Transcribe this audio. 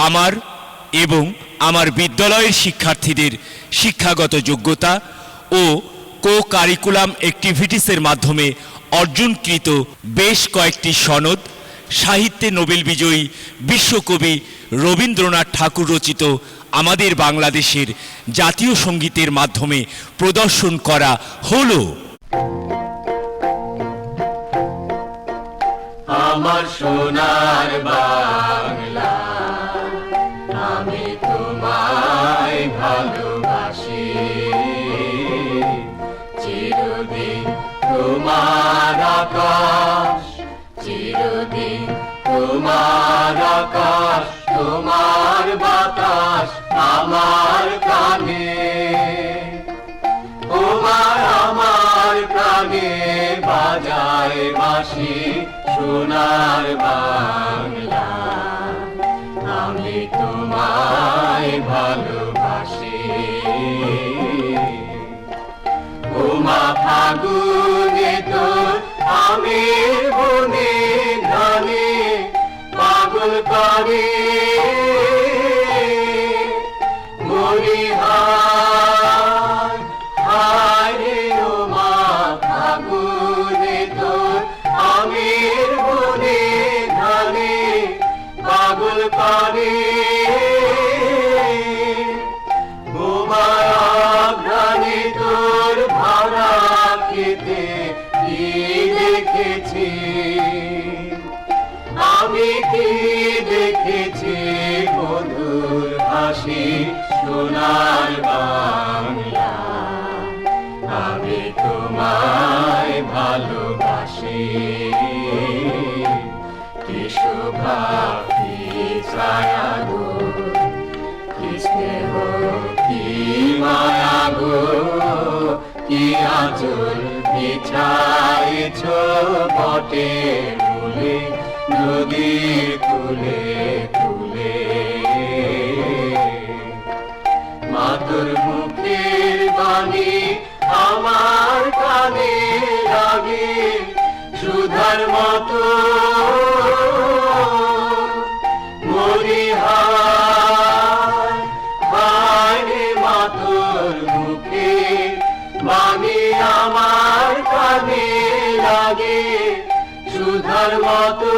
আমার এবং আমার বিদ্যালয়ের শিক্ষার্থীদের শিক্ষাগত যোগ্যতা ও কো কারিকুলাম অ্যাক্টিভিটিসের মাধ্যমে অর্জনকৃত বেশ কয়েকটি সনদ, সাহিত্যে নোবেল বিজয়ী বিশ্বকবি রবীন্দ্রনাথ ঠাকুর রচিত আমাদের বাংলাদেশের জাতীয় সঙ্গীতের মাধ্যমে প্রদর্শন করা হলো। আমার সোনার বাংলা, আমি তোমায় ভালোবাসি, চিরদিন তোমার আকাশ, চিরদিন তোমার আকাশ, তোমার বাতাস আমার কানে, তোমার আমার প্রাণে বাজায় বাঁশি সোনার বাংলা, আমি তোমায় ভালোবাসি। ওমা ফাগুনে তোর আমের বনে ধানে পাগল করে মরি হায় হায় রে, ওমা ফাগুনে তোর আমের বনে ধানে পাগল করে ঘ্রাণে তোর ভরা খেতে কি দেখেছি, আমি কি দেখেছি মধুর হাসি সোনার বাংলা, আমি তোমায় ভালোবাসি। কি শোভা কি ছায়া গো, কি স্নেহ কি মায়া গো, কি আঁচল বিছাইছ বটে মূলে নদীর কূলে কূলে, মাতর মুখের বাণী আমার কানে লাগে সুধার মতো, মরি হায় হায় রে, মাতর মুখের বাণী আমার কানে লাগে সুধার মতো।